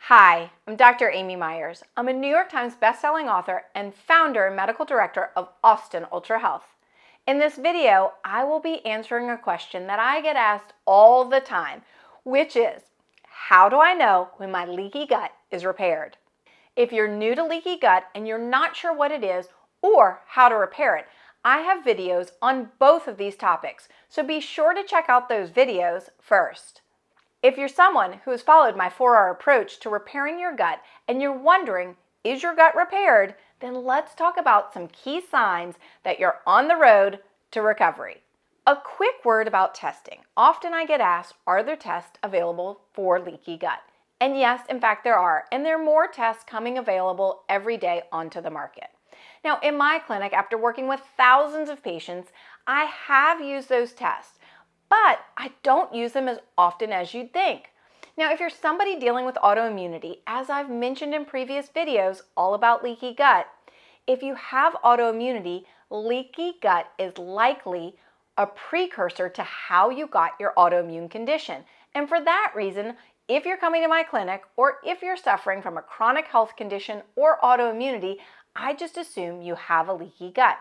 Hi, I'm Dr. Amy Myers. I'm a New York Times bestselling author and founder and medical director of Austin Ultra Health. In this video, I will be answering a question that I get asked all the time, which is, how do I know when my leaky gut is repaired? If you're new to leaky gut and you're not sure what it is or how to repair it, I have videos on both of these topics, so be sure to check out those videos first. If you're someone who has followed my 4R approach to repairing your gut and you're wondering, is your gut repaired? Then let's talk about some key signs that you're on the road to recovery. A quick word about testing. Often I get asked, are there tests available for leaky gut? And yes, in fact, there are. And there are more tests coming available every day onto the market. Now, in my clinic, after working with thousands of patients, I have used those tests, but I don't use them as often as you'd think. Now, if you're somebody dealing with autoimmunity, as I've mentioned in previous videos all about leaky gut, if you have autoimmunity, leaky gut is likely a precursor to how you got your autoimmune condition. And for that reason, if you're coming to my clinic or if you're suffering from a chronic health condition or autoimmunity, I just assume you have a leaky gut.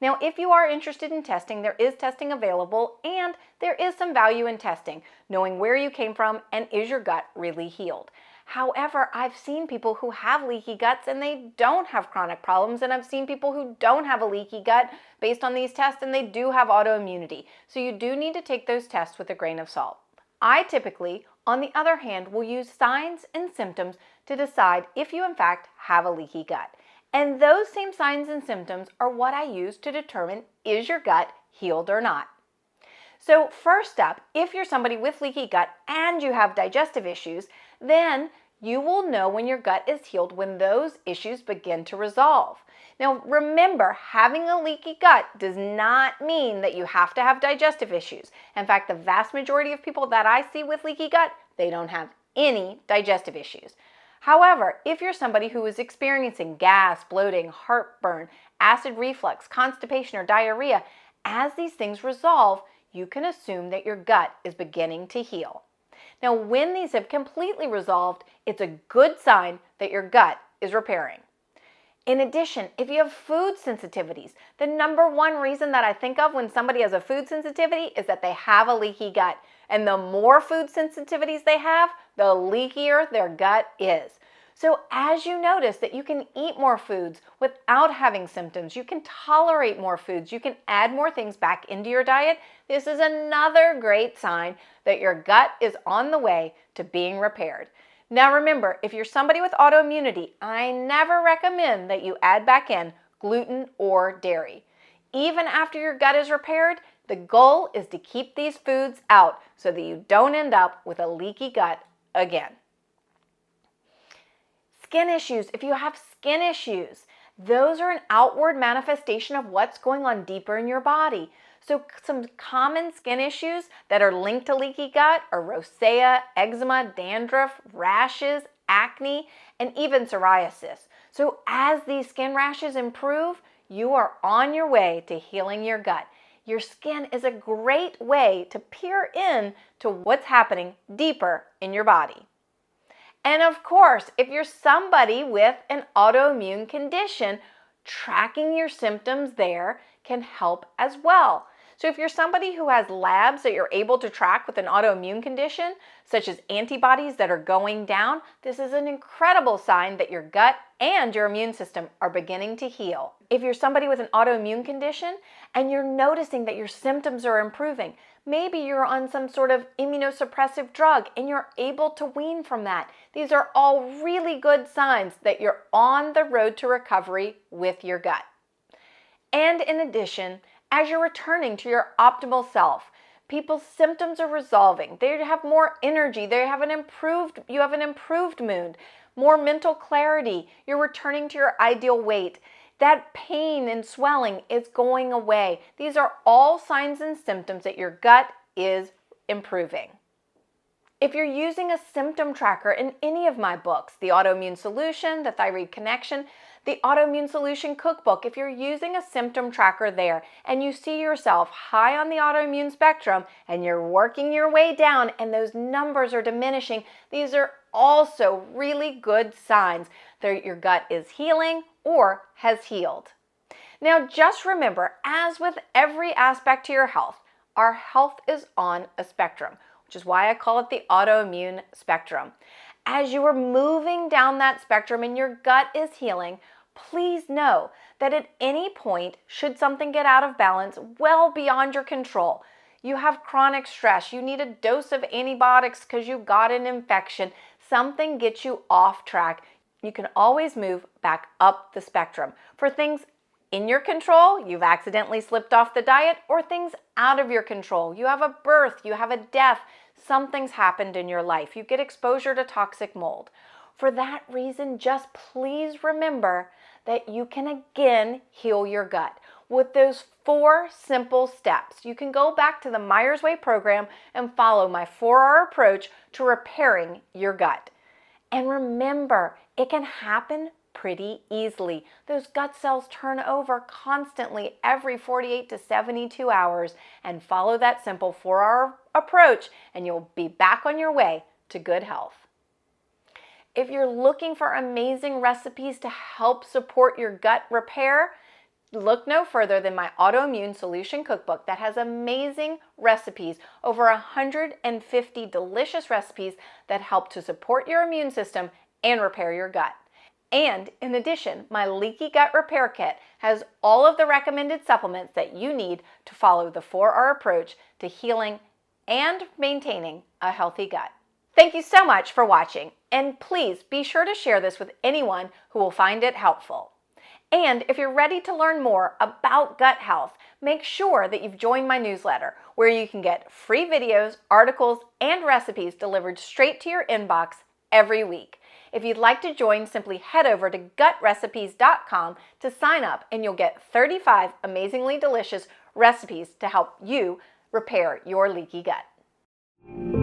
Now, if you are interested in testing, there is testing available and there is some value in testing, knowing where you came from and is your gut really healed. However, I've seen people who have leaky guts and they don't have chronic problems, and I've seen people who don't have a leaky gut based on these tests and they do have autoimmunity. So you do need to take those tests with a grain of salt. I typically, on the other hand, will use signs and symptoms to decide if you in fact have a leaky gut. And those same signs and symptoms are what I use to determine, is your gut healed or not? So first up, if you're somebody with leaky gut and you have digestive issues, then you will know when your gut is healed when those issues begin to resolve. Now remember, having a leaky gut does not mean that you have to have digestive issues. In fact, the vast majority of people that I see with leaky gut, they don't have any digestive issues. However, if you're somebody who is experiencing gas, bloating, heartburn, acid reflux, constipation, or diarrhea, as these things resolve, you can assume that your gut is beginning to heal. Now, when these have completely resolved, it's a good sign that your gut is repairing. In addition, if you have food sensitivities, the number one reason that I think of when somebody has a food sensitivity is that they have a leaky gut. And the more food sensitivities they have, the leakier their gut is. So as you notice that you can eat more foods without having symptoms, you can tolerate more foods, you can add more things back into your diet, this is another great sign that your gut is on the way to being repaired. Now remember, if you're somebody with autoimmunity, I never recommend that you add back in gluten or dairy. Even after your gut is repaired, the goal is to keep these foods out so that you don't end up with a leaky gut again. Skin issues. If you have skin issues, those are an outward manifestation of what's going on deeper in your body. So some common skin issues that are linked to leaky gut are rosacea, eczema, dandruff, rashes, acne, and even psoriasis. So as these skin rashes improve, you are on your way to healing your gut. Your skin is a great way to peer in to what's happening deeper in your body. And of course, if you're somebody with an autoimmune condition, tracking your symptoms there can help as well. So if you're somebody who has labs that you're able to track with an autoimmune condition, such as antibodies that are going down, this is an incredible sign that your gut and your immune system are beginning to heal. If you're somebody with an autoimmune condition and you're noticing that your symptoms are improving, maybe you're on some sort of immunosuppressive drug and you're able to wean from that. These are all really good signs that you're on the road to recovery with your gut. And in addition, as you're returning to your optimal self, people's symptoms are resolving. They have more energy. You have an improved mood, more mental clarity. You're returning to your ideal weight. That pain and swelling is going away. These are all signs and symptoms that your gut is improving. If you're using a symptom tracker in any of my books, the Autoimmune Solution, the Thyroid Connection, the Autoimmune Solution Cookbook, if you're using a symptom tracker there and you see yourself high on the autoimmune spectrum and you're working your way down and those numbers are diminishing, these are also really good signs that your gut is healing or has healed. Now just remember, as with every aspect to your health, our health is on a spectrum, which is why I call it the autoimmune spectrum. As you are moving down that spectrum and your gut is healing, please know that at any point, should something get out of balance well beyond your control, you have chronic stress, you need a dose of antibiotics because you got an infection, something gets you off track, you can always move back up the spectrum. For things in your control, you've accidentally slipped off the diet, or things out of your control. You have a birth, you have a death, something's happened in your life. You get exposure to toxic mold. For that reason, just please remember that you can again heal your gut with those 4 simple steps. You can go back to the Myers Way program and follow my 4R approach to repairing your gut. And remember, it can happen pretty easily. Those gut cells turn over constantly every 48 to 72 hours, and follow that simple 4R approach and you'll be back on your way to good health. If you're looking for amazing recipes to help support your gut repair, look no further than my Autoimmune Solution Cookbook that has amazing recipes, over 150 delicious recipes that help to support your immune system and repair your gut. And in addition, my Leaky Gut Repair Kit has all of the recommended supplements that you need to follow the 4R approach to healing and maintaining a healthy gut. Thank you so much for watching, and please be sure to share this with anyone who will find it helpful. And if you're ready to learn more about gut health, make sure that you've joined my newsletter, where you can get free videos, articles, and recipes delivered straight to your inbox every week. If you'd like to join, simply head over to gutrecipes.com to sign up, and you'll get 35 amazingly delicious recipes to help you repair your leaky gut.